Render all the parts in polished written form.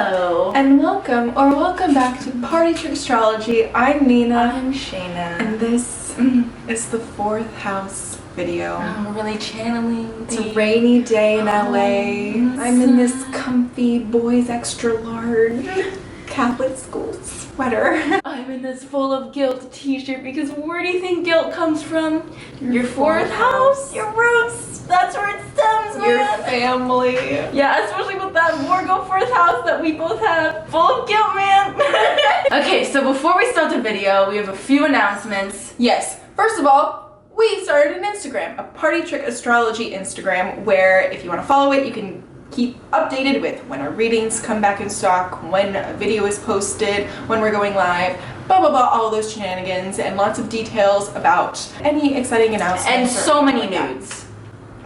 Hello! And welcome back to Party Trick Astrology. I'm Nina. I'm Shaina. And this is the 4th house video. I'm really channeling It's a rainy day in LA. I'm in this comfy boys extra large Catholic school sweater. I'm in this full of guilt t-shirt because where do you think guilt comes from? Your 4th house? Your roots! That's where it stems, man! Your family. Yeah, especially with that Virgo 4th house that we both have. Full of guilt, man! Okay, so before we start the video, we have a few announcements. Yes, first of all, we started an Instagram, a Party Trick Astrology Instagram, where if you want to follow it, you can keep updated with when our readings come back in stock, when a video is posted, when we're going live, blah blah blah, all those shenanigans, and lots of details about any exciting announcements. And so many nudes.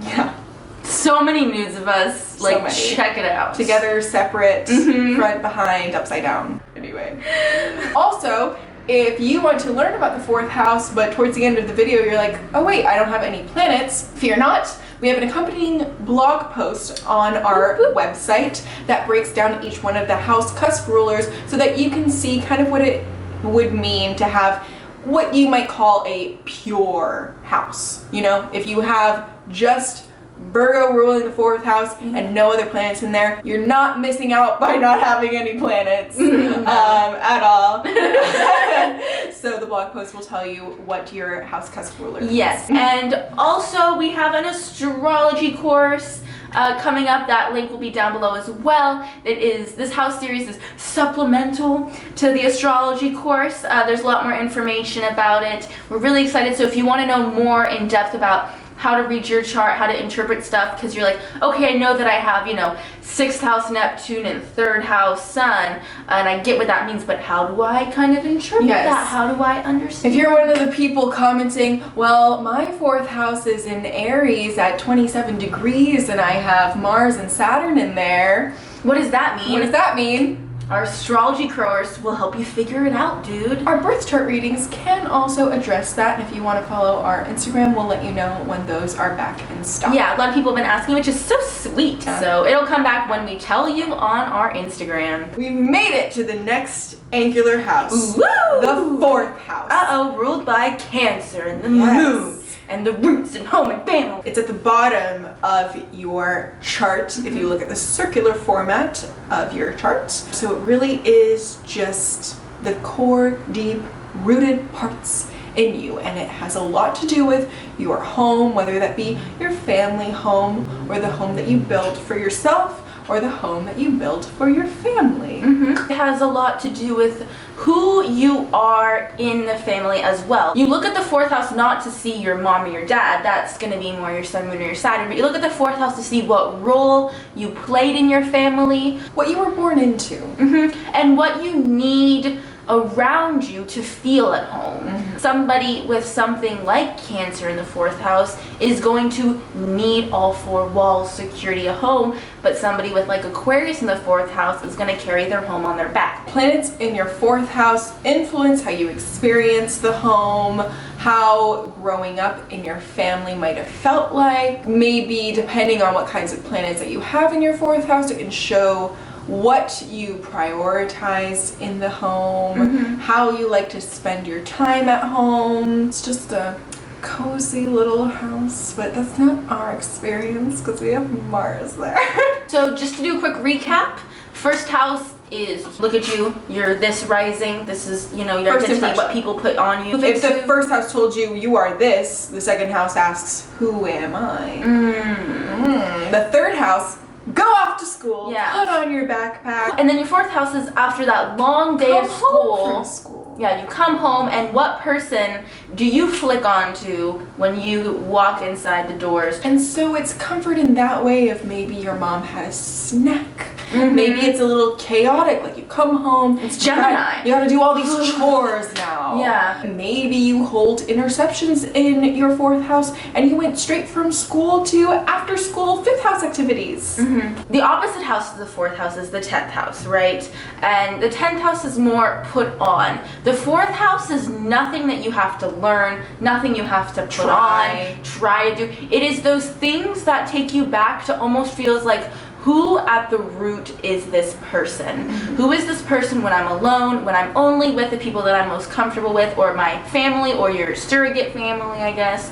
Yeah. So many nudes of us, So like, many. check it out. Together, separate, front, behind, upside down. Anyway. Also, if you want to learn about the 4th house, but towards the end of the video you're like, oh wait, I don't have any planets, fear not. We have an accompanying blog post on our website that breaks down each one of the house cusp rulers so that you can see kind of what it would mean to have what you might call a pure house. You know, if you have just Virgo ruling the 4th house and no other planets in there, you're not missing out by not having any planets at all. So the blog post will tell you what your house cusp ruler is. Yes, and also we have an astrology course coming up. That link will be down below as well. This house series is supplemental to the astrology course. There's a lot more information about it. We're really excited, so if you want to know more in depth about how to read your chart, how to interpret stuff, because you're like, okay, I know that I have, 6th house Neptune and 3rd house Sun, and I get what that means, but how do I kind of interpret that? How do I understand? If you're one of the people commenting, well, my 4th house is in Aries at 27 degrees and I have Mars and Saturn in there. What does that mean? What does that mean? Our astrology course will help you figure it out, dude. Our birth chart readings can also address that, and if you want to follow our Instagram, we'll let you know when those are back in stock. Yeah, a lot of people have been asking, which is so sweet. So it'll come back when we tell you on our Instagram. We made it to the next angular house. Woo! The 4th house. Uh-oh, ruled by Cancer and the moon and the roots and home and family. It's at the bottom of your chart if you look at the circular format of your chart. So it really is just the core, deep, rooted parts in you, and it has a lot to do with your home, whether that be your family home or the home that you built for yourself or the home that you built for your family. It has a lot to do with who you are in the family as well. You look at the 4th house not to see your mom or your dad, that's going to be more your sun, moon, or your Saturn, but you look at the 4th house to see what role you played in your family, what you were born into, and what you need around you to feel at home. Somebody with something like Cancer in the 4th house is going to need all 4 walls, security, a home, but somebody with like Aquarius in the 4th house is going to carry their home on their back. Planets in your 4th house influence how you experience the home, how growing up in your family might have felt like. Maybe depending on what kinds of planets that you have in your 4th house, it can show what you prioritize in the home, how you like to spend your time at home. It's just a cozy little house, but that's not our experience because we have Mars there. So just to do a quick recap, 1st house is, look at you, you're this rising, this is, your identity, what people put on you. If the 1st house told you you are this, the 2nd house asks, who am I? The 3rd house, go off to school, put on your backpack. And then your 4th house is after that long day of school. Yeah, you come home, and what person do you flick onto when you walk inside the doors? And so it's comfort in that way of maybe your mom had a snack. Maybe it's a little chaotic, like you come home, it's Gemini. You gotta do all these chores now. Yeah. Maybe you hold interceptions in your 4th house and you went straight from school to after school 5th house activities. The opposite house to the 4th house is the 10th house, right? And the 10th house is more put on. The 4th house is nothing that you have to learn, nothing you have to try to do. It is those things that take you back to almost feels like who at the root is this person? Who is this person when I'm alone, when I'm only with the people that I'm most comfortable with, or my family, or your surrogate family, I guess.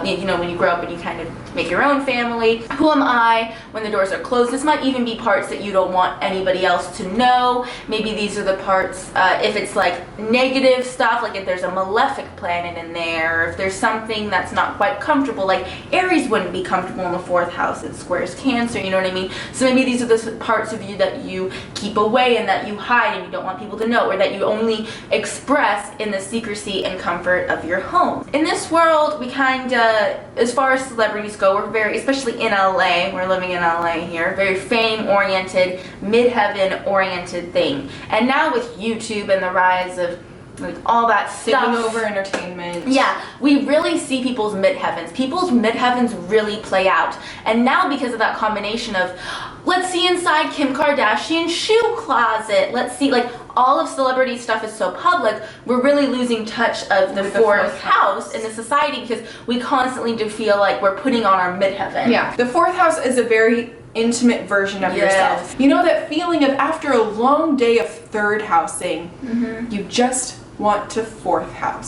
You know, when you grow up and you kind of make your own family. Who am I when the doors are closed? This might even be parts that you don't want anybody else to know. Maybe these are the parts, if it's like negative stuff, like if there's a malefic planet in there, or if there's something that's not quite comfortable, like Aries wouldn't be comfortable in the 4th house, it squares Cancer, you know what I mean? So maybe these are the parts of you that you keep away and that you hide and you don't want people to know, or that you only express in the secrecy and comfort of your home. In this world, we kind of, as far as celebrities go, we're very, especially in LA, we're living in LA here, very fame-oriented, midheaven-oriented thing. And now with YouTube and the rise of like all that stuff. Taking over entertainment. Yeah, we really see people's midheavens. People's midheavens really play out. And now because of that combination of, let's see inside Kim Kardashian's shoe closet. Let's see, like, all of celebrity stuff is so public, we're really losing touch of the fourth house in the society because we constantly do feel like we're putting on our midheaven. Yeah, the 4th house is a very intimate version of yourself. You know that feeling of after a long day of 3rd housing, you just want to 4th house.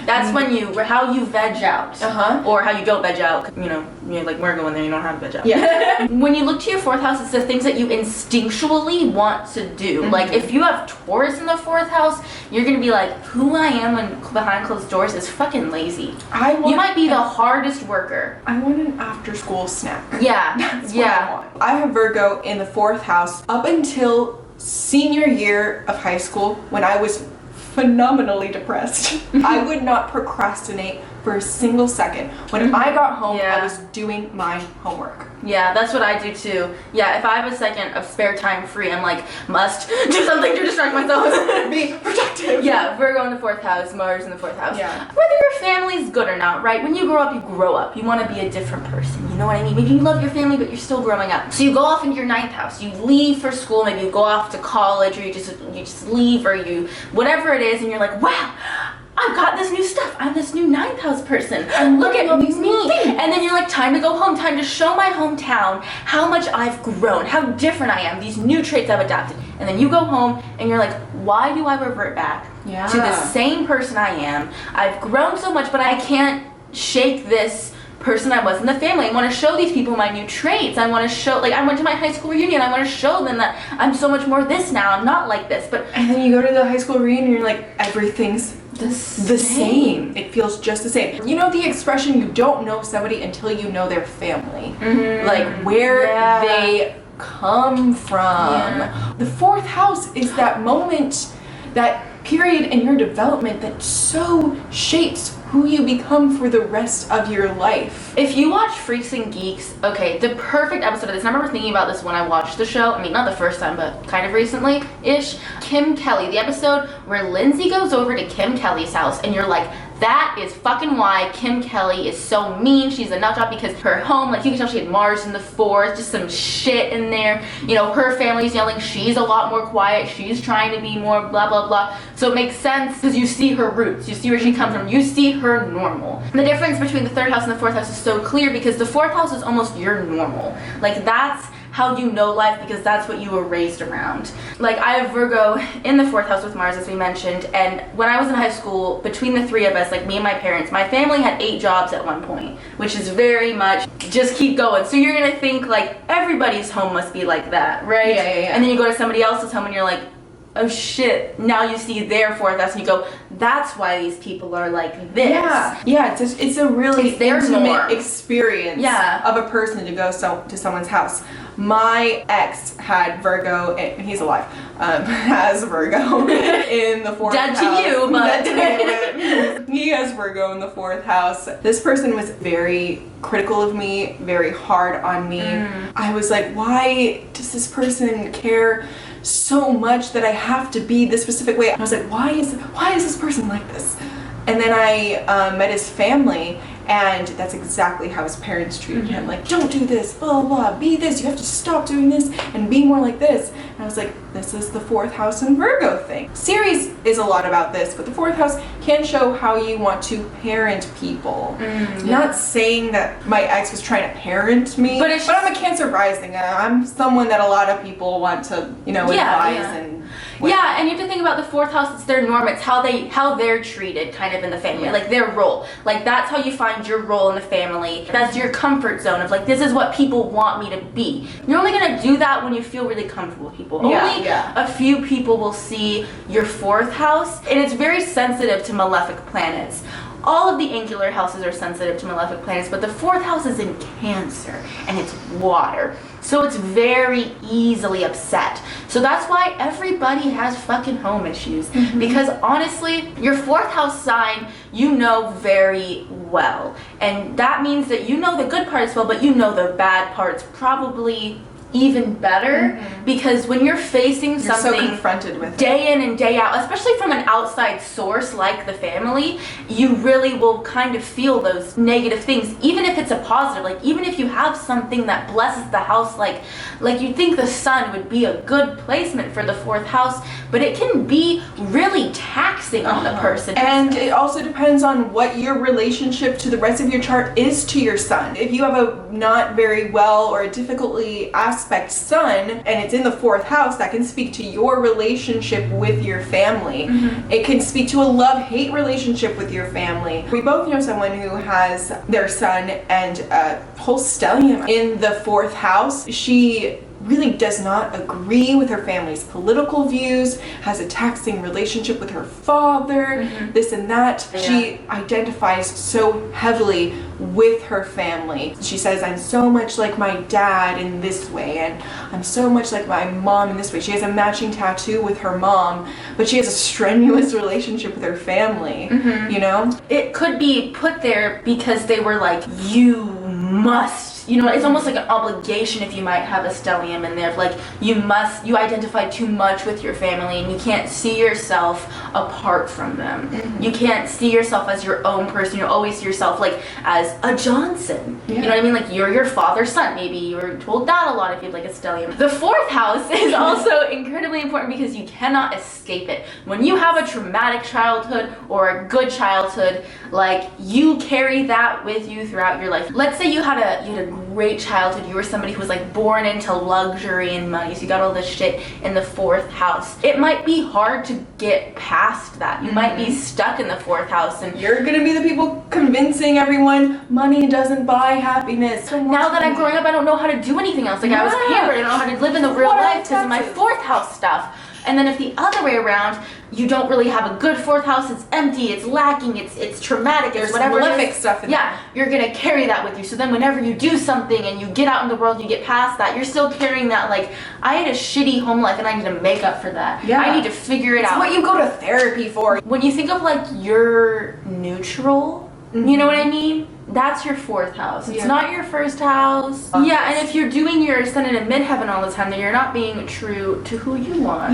That's when how you veg out, or how you don't veg out. You know, you're like Virgo and then you don't have to veg out. Yeah. When you look to your 4th house, it's the things that you instinctually want to do. Like if you have Taurus in the 4th house, you're gonna be like, who I am when behind closed doors is fucking lazy. You might be the hardest worker. I want an after-school snack. Yeah. That's what I want. I have Virgo in the 4th house up until senior year of high school when I was phenomenally depressed. I would not procrastinate for a single second. When I got home, I was doing my homework. Yeah, that's what I do too. Yeah, if I have a second of spare time free, I'm like, must do something to distract myself. Be productive. Yeah, Virgo in the 4th house, Mars in the 4th house. Yeah. Whether your family's good or not, right? When you grow up, you grow up. You want to be a different person. You know what I mean? Maybe you love your family, but you're still growing up. So you go off into your 9th house. You leave for school. Maybe you go off to college, or you just leave, or you whatever it is, and you're like, wow, I've got this new stuff. I'm this new 9th house person. And look at me. And then you're like, time to go home. Time to show my hometown how much I've grown, how different I am, these new traits I've adopted. And then you go home and you're like, why do I revert back to the same person I am? I've grown so much, but I can't shake this person I was in the family. I want to show these people my new traits. I want to show, like, I went to my high school reunion. I want to show them that I'm so much more this now. I'm not like this. But and then you go to the high school reunion and you're like, everything's the same. It feels just the same. You know the expression, you don't know somebody until you know their family. Like where they come from. The 4th house is that moment, that period in your development that so shapes who you become for the rest of your life. If you watch Freaks and Geeks, okay, the perfect episode of this, I remember thinking about this when I watched the show, I mean, not the first time, but kind of recently-ish, Kim Kelly, the episode where Lindsay goes over to Kim Kelly's house, and you're like, that is fucking why Kim Kelly is so mean. She's a nut job because her home, like you can tell she had Mars in the 4th, just some shit in there. You know, her family's yelling, she's a lot more quiet, she's trying to be more blah, blah, blah. So it makes sense because you see her roots, you see where she comes from, you see her normal. And the difference between the 3rd house and the 4th house is so clear because the 4th house is almost your normal. Like that's how you know life because that's what you were raised around. Like I have Virgo in the 4th house with Mars, as we mentioned, and when I was in high school, between the 3 of us, like me and my parents, my family had 8 jobs at one point, which is very much just keep going. So you're gonna think like everybody's home must be like that, right? Yeah. And then you go to somebody else's home and you're like, oh shit, now you see their 4th house and you go, that's why these people are like this. Yeah, it's a really intimate norm. Experience of a person to go to someone's house. My ex had Virgo, and he's alive, has Virgo in the 4th house. Dead to you, but... He has Virgo in the 4th house. This person was very critical of me, very hard on me. I was like, why does this person care so much that I have to be this specific way? I was like, why is this person like this? And then I met his family, and that's exactly how his parents treated him. Like, don't do this, blah, blah, be this, you have to stop doing this and be more like this. And I was like, this is the 4th house and Virgo thing. Series is a lot about this, but the 4th house can show how you want to parent people. Not saying that my ex was trying to parent me, but I'm a Cancer rising. I'm someone that a lot of people want to, advise and. Yeah, and you have to think about the fourth house. It's their norm. It's how they're treated, kind of in the family, like their role. Like that's how you find your role in the family. That's your comfort zone of like this is what people want me to be. You're only gonna do that when you feel really comfortable with people. Only a few people will see your fourth house, and it's very sensitive to malefic planets. All of the angular houses are sensitive to malefic planets, but the fourth house is in Cancer, and it's water. So it's very easily upset. So that's why everybody has fucking home issues. Because honestly, your fourth house sign, you know very well. And that means that you know the good parts well, but you know the bad parts probably even better, because when you're facing something so confronted with day in and day out, especially from an outside source like the family, you really will kind of feel those negative things, even if it's a positive. Like even if you have something that blesses the house, like you think the sun would be a good placement for the fourth house, but it can be really taxing on the person. And it also depends on what your relationship to the rest of your chart is to your sun. If you have a not very well or a difficultly aspect sun and it's in the fourth house, that can speak to your relationship with your family. It can speak to a love-hate relationship with your family. We both know someone who has their sun and a whole stellium in the fourth house. She really does not agree with her family's political views, has a taxing relationship with her father, this and that. She identifies so heavily with her family. She says, I'm so much like my dad in this way, and I'm so much like my mom in this way. She has a matching tattoo with her mom, but she has a strenuous relationship with her family, It could be put there because they were like, you must. It's almost like an obligation if you might have a stellium in there. Like you identify too much with your family and you can't see yourself apart from them. You can't see yourself as your own person. You always see yourself like as a Johnson. You know what I mean? Like you're your father's son. Maybe you were told that a lot if you have like a stellium. The fourth house is also incredibly important because you cannot escape it. When you have a traumatic childhood or a good childhood, like you carry that with you throughout your life. Let's say you had a great childhood. You were somebody who was like born into luxury and money, so you got all this shit in the fourth house. It might be hard to get past that. You might be stuck in the fourth house, and you're gonna be the people convincing everyone money doesn't buy happiness. Now that I'm growing up, I don't know how to do anything else. Like I was pampered. I don't know how to live in the real life because of my fourth house stuff. And then if the other way around, you don't really have a good fourth house, it's empty, it's lacking, it's traumatic, there's whatever malefic stuff in there. You're gonna carry that with you. So then whenever you do something and you get out in the world, you get past that, you're still carrying that like, I had a shitty home life and I need to make up for that. I need to figure it out. It's what you go to therapy for. When you think of like your neutral, you know what I mean? That's your fourth house. It's not your first house. Yeah, and if you're doing your sun in a midheaven all the time, then you're not being true to who you are.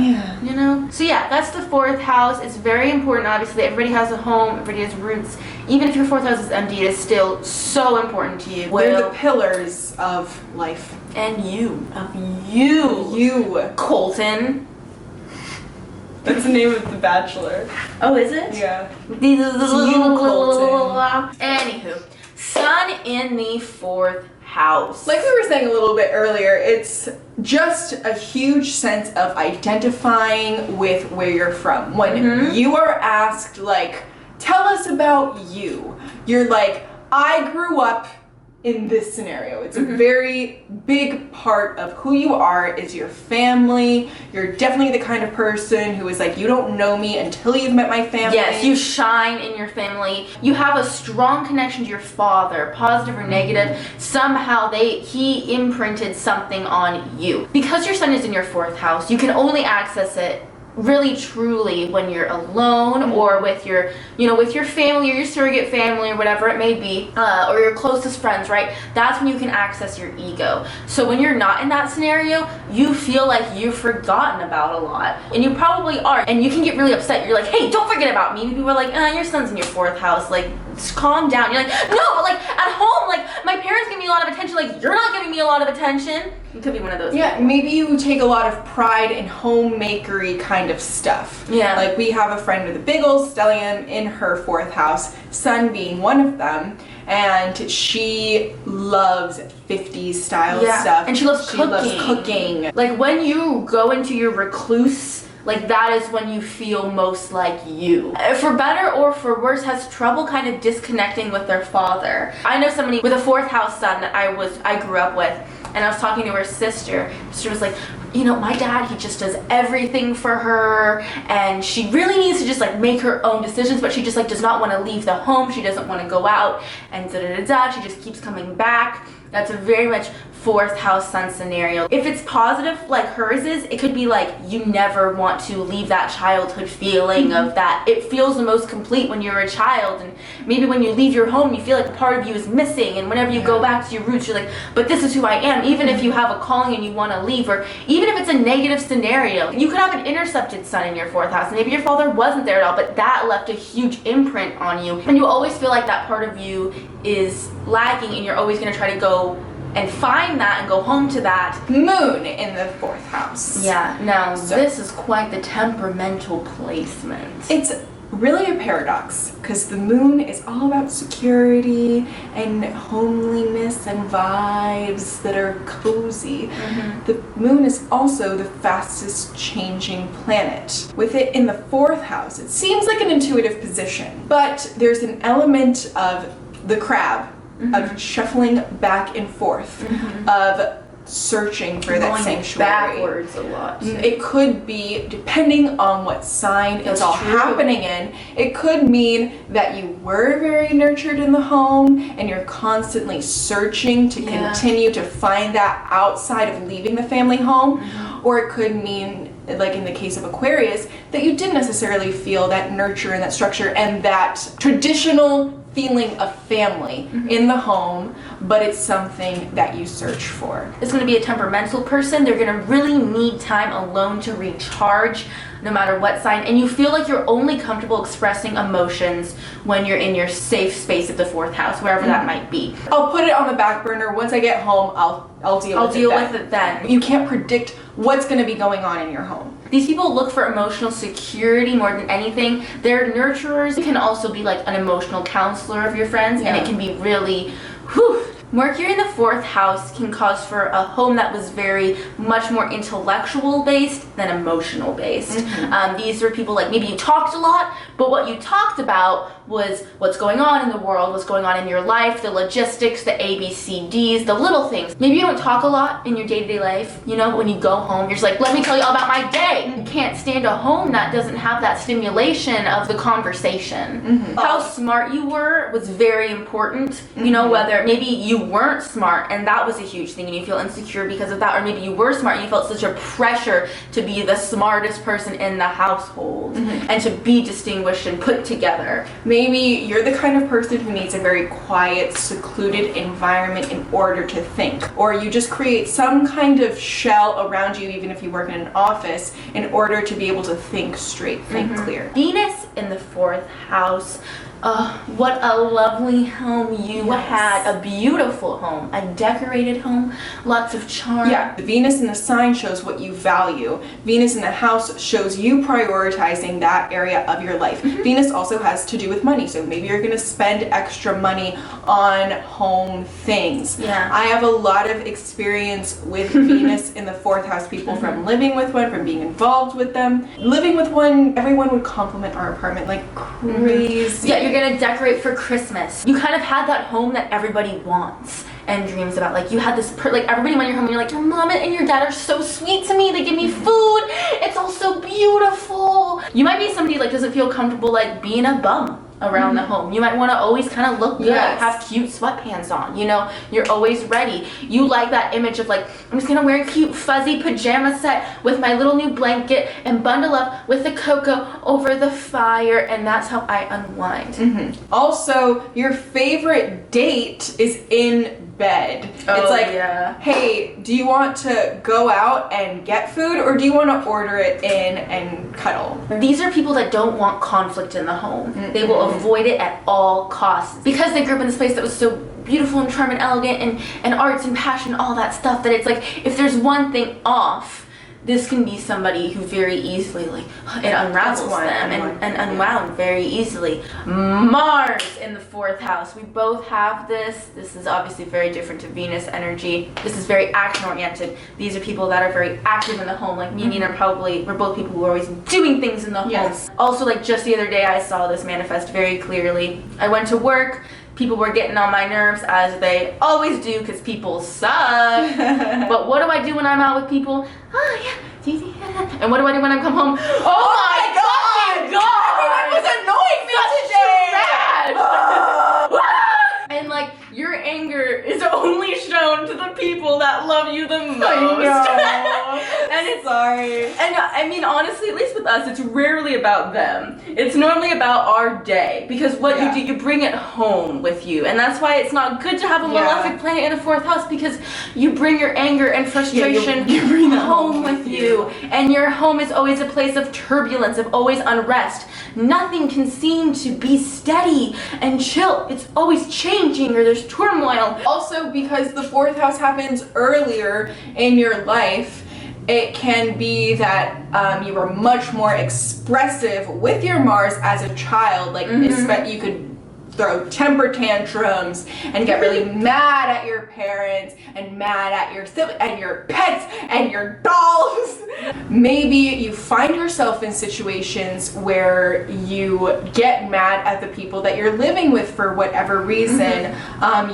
So that's the fourth house. It's very important. Obviously, everybody has a home. Everybody has roots. Even if your fourth house is empty, it is still so important to you. They're the pillars of life. And you. Colton. That's the name of The Bachelor. Oh, is it? Yeah. You, Colton. Anywho, sun in the fourth house. Like we were saying a little bit earlier, it's just a huge sense of identifying with where you're from. When you are asked, like, tell us about you, you're like, I grew up in this scenario. It's a very big part of who you are is your family. You're definitely the kind of person who is like, you don't know me until you've met my family. Yes, you shine in your family. You have a strong connection to your father, positive or negative. Somehow he imprinted something on you. Because your sun is in your fourth house, you can only access it really truly when you're alone or with your family or your surrogate family or whatever it may be, or your closest friends, right? That's when you can access your ego. So when you're not in that scenario, you feel like you've forgotten about a lot, and you probably are, and you can get really upset. You're like, hey, don't forget about me. People are like, your son's in your fourth house, like, just calm down. You're like, no, but like at home, like my parents give me a lot of attention, like you're not giving me a lot of attention. You could be one of those Yeah, people. maybe you take a lot of pride in homemakery kind of stuff. Yeah. Like we have a friend with a big old stellium in her 4th house, Sun being one of them, and she loves 50s style stuff. And she loves cooking. Loves cooking. Like when you go into your recluse, like that is when you feel most like you. For better or for worse, has trouble kind of disconnecting with their father. I know somebody with a 4th house son that I grew up with, and I was talking to her sister. She was like, you know, my dad, he just does everything for her, and she really needs to just like make her own decisions, but she just like does not want to leave the home. She doesn't want to go out, and da-da-da-da. She just keeps coming back. That's a very much 4th house sun scenario. If it's positive like hers is, it could be like you never want to leave that childhood feeling of that. It feels the most complete when you're a child, and maybe when you leave your home you feel like a part of you is missing, and whenever you go back to your roots you're like, but this is who I am. Even if you have a calling and you want to leave, or even if it's a negative scenario, you could have an intercepted sun in your 4th house. Maybe your father wasn't there at all, but that left a huge imprint on you, and you always feel like that part of you is lacking, and you're always going to try to go and find that and go home to that. Moon in the 4th house. Yeah, now this is quite the temperamental placement. It's really a paradox because the moon is all about security and homeliness and vibes that are cozy. The moon is also the fastest changing planet. With it in the 4th house, it seems like an intuitive position, but there's an element of the crab, of shuffling back and forth, of searching for that sanctuary. Backwards a lot. It could be, depending on what sign it's all happening in, it could mean that you were very nurtured in the home and you're constantly searching to continue to find that outside of leaving the family home. Or it could mean, like in the case of Aquarius, that you didn't necessarily feel that nurture and that structure and that traditional feeling of family in the home, but it's something that you search for. It's going to be a temperamental person. They're going to really need time alone to recharge, no matter what sign, and you feel like you're only comfortable expressing emotions when you're in your safe space of the 4th house, wherever that might be. I'll put it on the back burner. Once I get home, I'll deal with it then. You can't predict what's going to be going on in your home. These people look for emotional security more than anything. They're nurturers. You can also be like an emotional counselor of your friends, and it can be really, Mercury in the 4th house can cause for a home that was very much more intellectual based than emotional based. These were people like maybe you talked a lot, but what you talked about was what's going on in the world, what's going on in your life, the logistics, the ABCDs, the little things. Maybe you don't talk a lot in your day-to-day life, you know, but when you go home, you're just like, let me tell you all about my day. You can't stand a home that doesn't have that stimulation of the conversation. How smart you were was very important, you know, whether maybe you weren't smart and that was a huge thing and you feel insecure because of that, or maybe you were smart and you felt such a pressure to be the smartest person in the household and to be distinguished and put together. Maybe you're the kind of person who needs a very quiet, secluded environment in order to think. Or you just create some kind of shell around you, even if you work in an office, in order to be able to think straight, think clear. Venus in the 4th house. What a lovely home you had. A beautiful home. A decorated home. Lots of charm. Yeah, the Venus in the sign shows what you value. Venus in the house shows you prioritizing that area of your life. Venus also has to do with money, so maybe you're going to spend extra money on home things. Yeah. I have a lot of experience with Venus in the 4th house people, from living with one, from being involved with them. Living with one, everyone would compliment our apartment like crazy. Yeah, you're gonna decorate for Christmas. You kind of had that home that everybody wants and dreams about. Like you had this, like everybody went in your home and you're like, your mom and your dad are so sweet to me. They give me food. It's all so beautiful. You might be somebody like doesn't feel comfortable like being a bum around the home. You might want to always kind of look good, have cute sweatpants on, you know, you're always ready. You like that image of like, I'm just gonna wear a cute fuzzy pajama set with my little new blanket and bundle up with the cocoa over the fire, and that's how I unwind. Also, your favorite date is in bed. It's like, hey, do you want to go out and get food, or do you want to order it in and cuddle? These are people that don't want conflict in the home. They will avoid it at all costs because they grew up in this place that was so beautiful and charming, elegant, and arts and passion, all that stuff, that it's like, if there's one thing off, this can be somebody who very easily, like, it unravels them and unwound very easily. Mars in the 4th house. We both have this. This is obviously very different to Venus energy. This is very action oriented. These are people that are very active in the home. Like me and Nina we're both people who are always doing things in the home. Also, like just the other day, I saw this manifest very clearly. I went to work. People were getting on my nerves, as they always do, because people suck. But what do I do when I'm out with people? Oh, yeah. And what do I do when I come home? Oh my God! Everyone was annoying me today! And like, your anger is only shown to the people that love you the most. I know. And it's sorry. And I mean, honestly, at least with us, it's rarely about them. It's normally about our day, because what you do, you bring it home with you, and that's why it's not good to have a malefic planet in a 4th house, because you bring your anger and frustration you bring that home with you, and your home is always a place of turbulence, of always unrest. Nothing can seem to be steady and chill. It's always changing, or there's turmoil. Also, because the 4th house happens earlier in your life, it can be that you were much more expressive with your Mars as a child. Like, you could throw temper tantrums and get really mad at your parents and mad at your siblings and your pets and your dolls. Maybe you find yourself in situations where you get mad at the people that you're living with for whatever reason.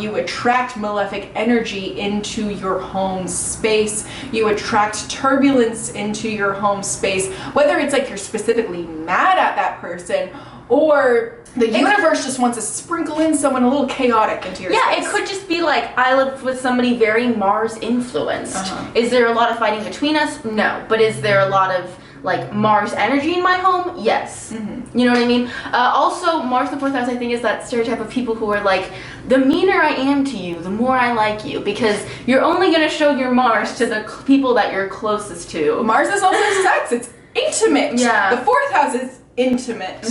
You attract malefic energy into your home space. You attract turbulence into your home space, whether it's like you're specifically mad at that person, or the universe just wants to sprinkle in someone a little chaotic into your space. It could just be like, I live with somebody very Mars influenced. Is there a lot of fighting between us? No. But is there a lot of like Mars energy in my home? Yes. You know what I mean? Also, Mars in the 4th house, I think, is that stereotype of people who are like, the meaner I am to you, the more I like you, because you're only going to show your Mars to the people that you're closest to. Mars is also sex. It's intimate. Yeah. The 4th house is intimate.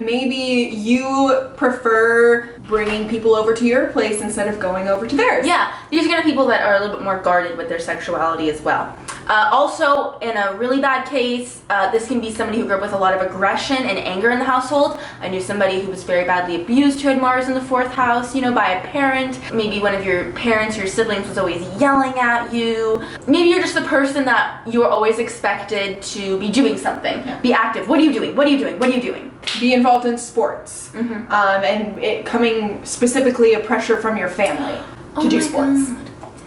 Maybe you prefer bringing people over to your place instead of going over to theirs. Yeah, these are kind of people that are a little bit more guarded with their sexuality as well. Also, in a really bad case, this can be somebody who grew up with a lot of aggression and anger in the household. I knew somebody who was very badly abused who had Mars in the 4th house, by a parent. Maybe one of your parents, your siblings, was always yelling at you. Maybe you're just the person that you're always expected to be doing something. Be active. What are you doing? What are you doing? What are you doing? Be involved in sports. And it coming specifically a pressure from your family to do sports. God.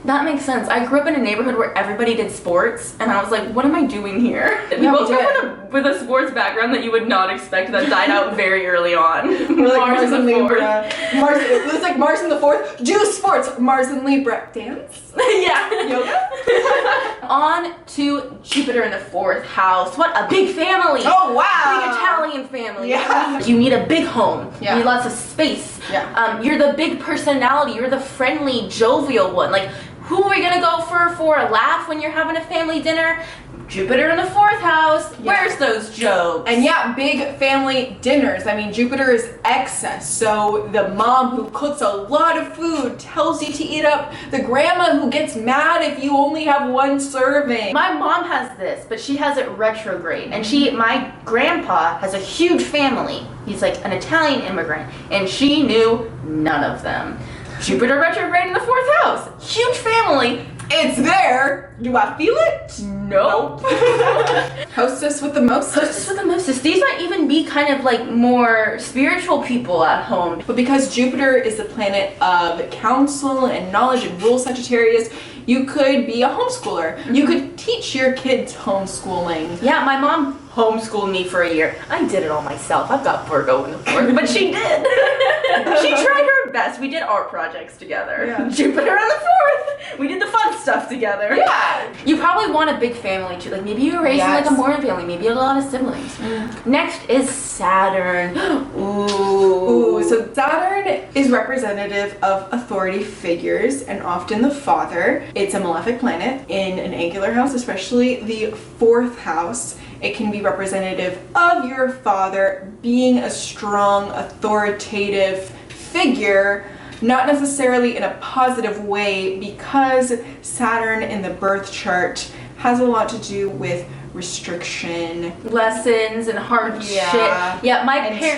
That makes sense. I grew up in a neighborhood where everybody did sports, and I was like, what am I doing here? We both grew up with a sports background that you would not expect, that died out very early on. We're like Mars and Libra. It was like Mars in the 4th. Do sports. Mars and Libra. Dance? Yeah. Yoga? On to Jupiter in the 4th house. What a big family. Oh, wow. Big Italian family. Yeah. You need a big home. Yeah. You need lots of space. Yeah. You're the big personality. You're the friendly, jovial one. Like, who are we gonna go for a laugh when you're having a family dinner? Jupiter in the 4th house. Yeah. Where's those jokes? And yeah, big family dinners. I mean, Jupiter is excess. So the mom who cooks a lot of food tells you to eat up. The grandma who gets mad if you only have one serving. My mom has this, but she has it retrograde. And my grandpa has a huge family. He's like an Italian immigrant, and she knew none of them. Jupiter retrograde in the 4th house. Huge family. It's there. Do I feel it? Nope. Hostess with the mostest. Hostess with the mostest. These might even be kind of like more spiritual people at home. But because Jupiter is the planet of counsel and knowledge and rule Sagittarius, you could be a homeschooler. You could teach your kids homeschooling. Yeah, my mom homeschooled me for a year. I did it all myself. I've got Virgo in the 4th, but she did. She tried her best. We did art projects together. Yeah. Jupiter in the 4th. We did the fun stuff together. Yeah. You probably want a big family too. Like maybe you were raised in like a Mormon family. Maybe you had a lot of siblings. Next is Saturn. Ooh. So Saturn is representative of authority figures and often the father. It's a malefic planet in an angular house, especially the 4th house. It can be representative of your father being a strong, authoritative figure not necessarily in a positive way, because Saturn in the birth chart has a lot to do with restriction, lessons, and hard shit. Yeah,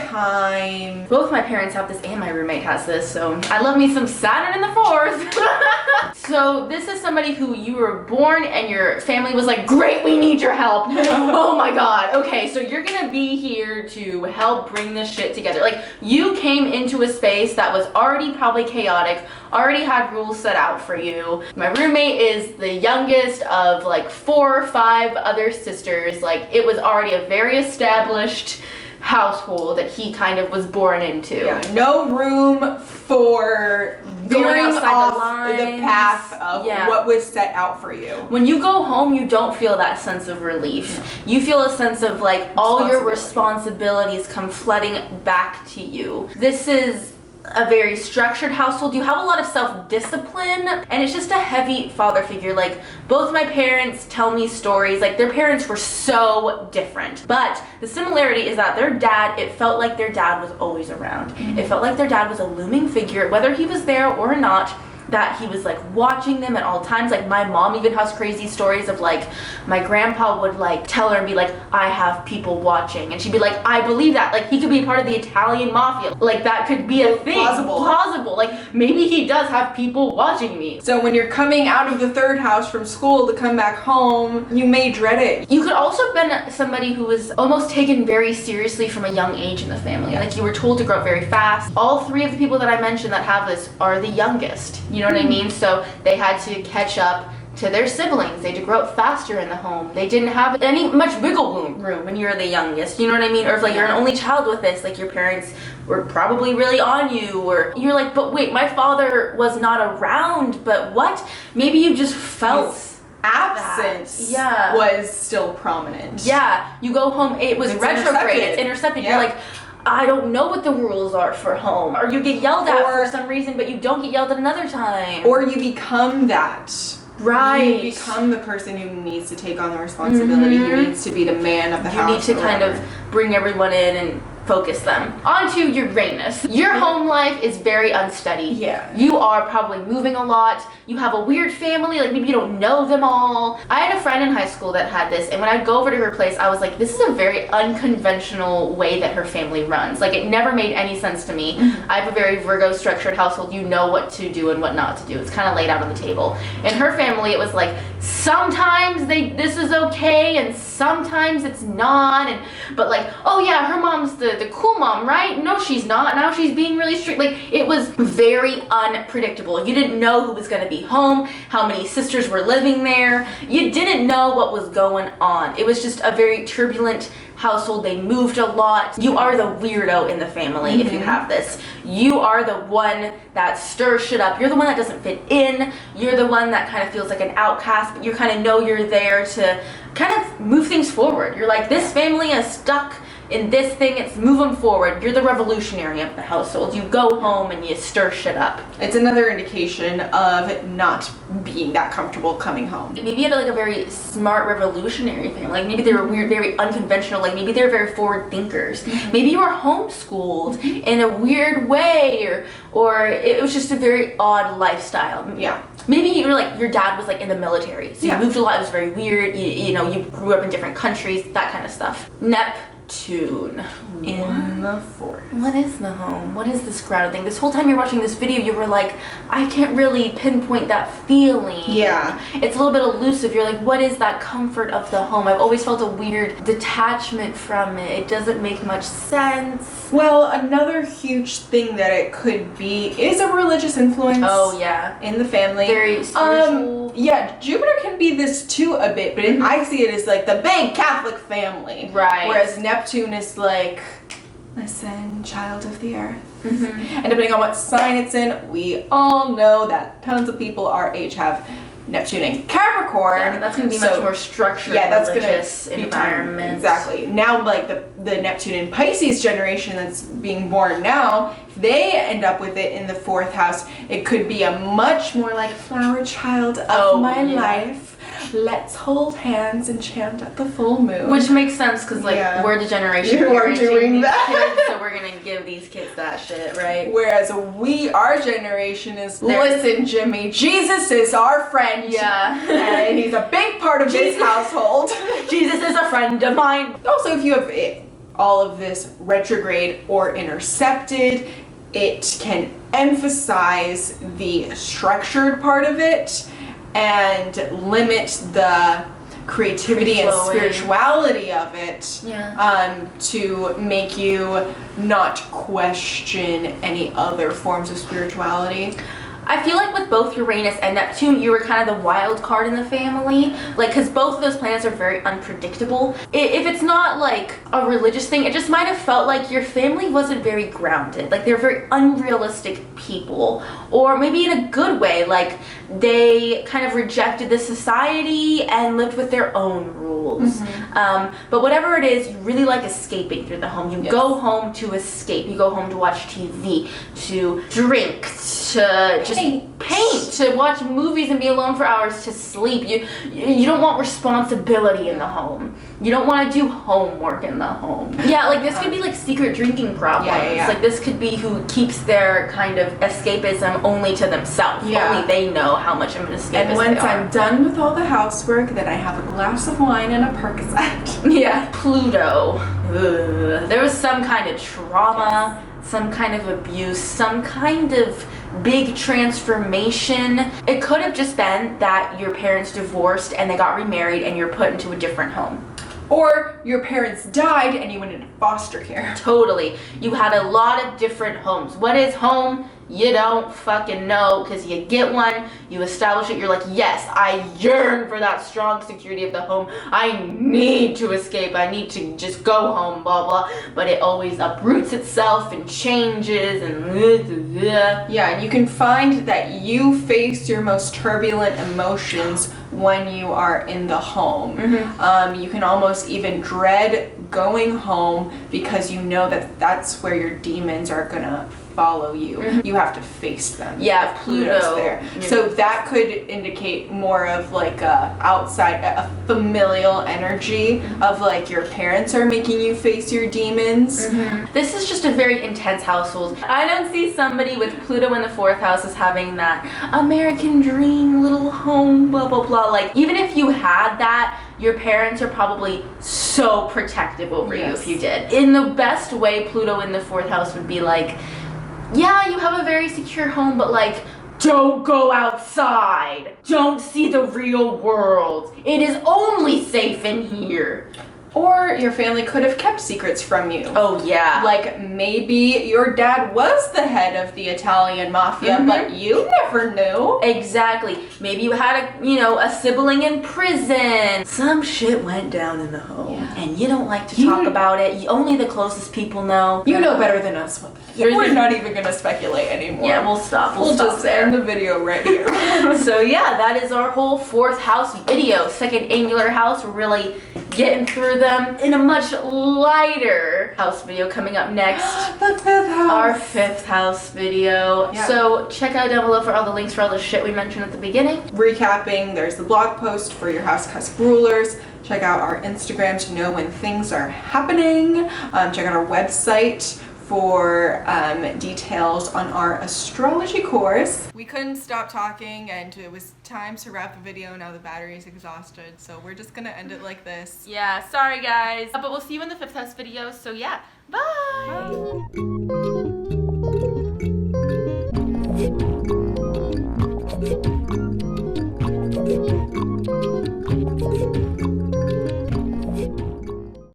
time. Both my parents have this, and my roommate has this, so I love me some Saturn in the 4th. So this is somebody who you were born and your family was like, great, we need your help. Oh my god. Okay, so you're gonna be here to help bring this shit together. Like, you came into a space that was already probably chaotic, already had rules set out for you. My roommate is the youngest of like 4 or 5 other sisters. Like, it was already a very established household that he kind of was born into. Yeah, no room for veering off the path of what was set out for you. When you go home, you don't feel that sense of relief. You feel a sense of like all your responsibilities come flooding back to you. This is a very structured household. You have a lot of self-discipline, and it's just a heavy father figure. Like, both my parents tell me stories, like their parents were so different, but the similarity is that their dad, it felt like their dad was always around. It felt like their dad was a looming figure, whether he was there or not, that he was like watching them at all times. Like, my mom even has crazy stories of like, my grandpa would like tell her and be like, I have people watching, and she'd be like, I believe that. Like, he could be part of the Italian mafia. Like, that could be a thing. Plausible. Like, maybe he does have people watching me. So when you're coming out of the 3rd house from school to come back home, you may dread it. You could also have been somebody who was almost taken very seriously from a young age in the family. Like, you were told to grow up very fast. All 3 of the people that I mentioned that have this are the youngest. You know what I mean? So they had to catch up to their siblings. They had to grow up faster in the home. They didn't have much wiggle room when you're the youngest. You know what I mean? Or if like you're an only child with this, like your parents were probably really on you, or you're like, but wait, my father was not around, but what? Maybe you just felt absence was still prominent. Yeah, you go home, it was retrograde, it's intercepted. You're like, I don't know what the rules are for home. Or you get yelled at for some reason, but you don't get yelled at another time. Or you become that. Right. You become the person who needs to take on the responsibility, who needs to be the man of the house. You need to kind of bring everyone in and focus them. On to Uranus. Your home life is very unsteady. Yeah. You are probably moving a lot. You have a weird family, like maybe you don't know them all. I had a friend in high school that had this, and when I'd go over to her place, I was like, this is a very unconventional way that her family runs. Like, it never made any sense to me. I have a very Virgo structured household. You know what to do and what not to do. It's kind of laid out on the table. In her family, it was like, sometimes this is okay, and sometimes it's not, but like, oh yeah, her mom's the cool mom, right? No, she's not. Now she's being really strict. Like, it was very unpredictable. You didn't know who was going to be home, how many sisters were living there. You didn't know what was going on. It was just a very turbulent household. They moved a lot. You are the weirdo in the family if you have this. You are the one that stirs shit up. You're the one that doesn't fit in. You're the one that kind of feels like an outcast, but you kind of know you're there to kind of move things forward. You're like, this family is stuck in this thing, it's moving forward. You're the revolutionary of the household. You go home and you stir shit up. It's another indication of not being that comfortable coming home. Maybe you had like a very smart revolutionary family. Like, maybe they were weird, very unconventional. Like, maybe they're very forward thinkers. Maybe you were homeschooled in a weird way, or it was just a very odd lifestyle. Yeah. Maybe you were like, your dad was like in the military, so you moved a lot. It was very weird. You know, you grew up in different countries, that kind of stuff. Neptune in the 4th. What is the home? What is this crowded thing? This whole time you're watching this video, you were like, I can't really pinpoint that feeling. Yeah. It's a little bit elusive. You're like, what is that comfort of the home? I've always felt a weird detachment from it. It doesn't make much sense. Well, another huge thing that it could be is a religious influence. Oh, yeah. In the family. Very spiritual. Yeah, Jupiter can be this too a bit, but I see it as like the big Catholic family. Right. Whereas Neptune is like, listen, child of the earth. And depending on what sign it's in, we all know that tons of people our age have Neptune in Capricorn. Yeah, that's going to be much more structured, that's religious gonna environment. Exactly. Now, like the Neptune in Pisces generation that's being born now, if they end up with it in the 4th house, it could be a much more like flower child of my life. Let's hold hands and chant at the full moon. Which makes sense, because like we're the generation who are doing that. Kids, so we're gonna give these kids that shit, right? Whereas our generation is, listen, Jimmy, Jesus is our friend. Yeah. And he's a big part of this household. Jesus is a friend of mine. Also, if you have all of this retrograde or intercepted, it can emphasize the structured part of it and limit the creativity and spirituality of it, to make you not question any other forms of spirituality. I feel like with both Uranus and Neptune, you were kind of the wild card in the family. Like, because both of those planets are very unpredictable. If it's not like a religious thing, it just might have felt like your family wasn't very grounded. Like, they're very unrealistic people. Or maybe in a good way, like, they kind of rejected the society and lived with their own rules. But whatever it is, you really like escaping through the home. You go home to escape. You go home to watch TV, to drink, to just paint, to watch movies and be alone for hours, to sleep. You don't want responsibility in the home. You don't want to do homework in the home. Yeah, like this could be like secret drinking problems. Like this could be who keeps their kind of escapism only to themselves. Only they know how much of an escapist they are. And once I'm done with all the housework, then I have a glass of wine and a Percocet. Yeah. Pluto. Ugh. There was some kind of trauma, some kind of abuse, some kind of big transformation. It could have just been that your parents divorced and they got remarried and you're put into a different home. Or your parents died and you went into foster care. Totally. You had a lot of different homes. What is home? You don't fucking know, because you get one, you establish it, you're like, yes, I yearn for that strong security of the home. I need to escape. I need to just go home, blah, blah. But it always uproots itself and changes and yeah, and you can find that you face your most turbulent emotions when you are in the home. You can almost even dread going home because you know that that's where your demons are gonna follow you. You have to face them. Yeah, Pluto's there. So that could indicate more of like a familial energy of like your parents are making you face your demons. This is just a very intense household. I don't see somebody with Pluto in the 4th house as having that American dream little home, blah, blah, blah. Like, even if you had that, your parents are probably so protective over you if you did. In the best way, Pluto in the 4th house would be like, yeah, you have a very secure home, but like, don't go outside. Don't see the real world. It is only safe in here. Or your family could have kept secrets from you. Oh, yeah. Like, maybe your dad was the head of the Italian mafia, but you never knew. Exactly. Maybe you had a sibling in prison. Some shit went down in the home, and you don't like to talk about it. Only the closest people know. You know better than us. We're not even gonna speculate anymore. Yeah, we'll stop. We'll stop just there. end the video right here. So yeah, that is our whole 4th house video. Second angular house. We're really getting through them in a much lighter house video coming up next. The 5th house. Our 5th house video. Yeah. So check out down below for all the links for all the shit we mentioned at the beginning. Recapping, there's the blog post for your house cusp rulers. Check out our Instagram to know when things are happening. Check out our website for details on our astrology course. We couldn't stop talking and it was time to wrap the video. Now the battery's exhausted, so we're just gonna end it like this. Yeah, sorry guys. But we'll see you in the 5th house video, so yeah, bye!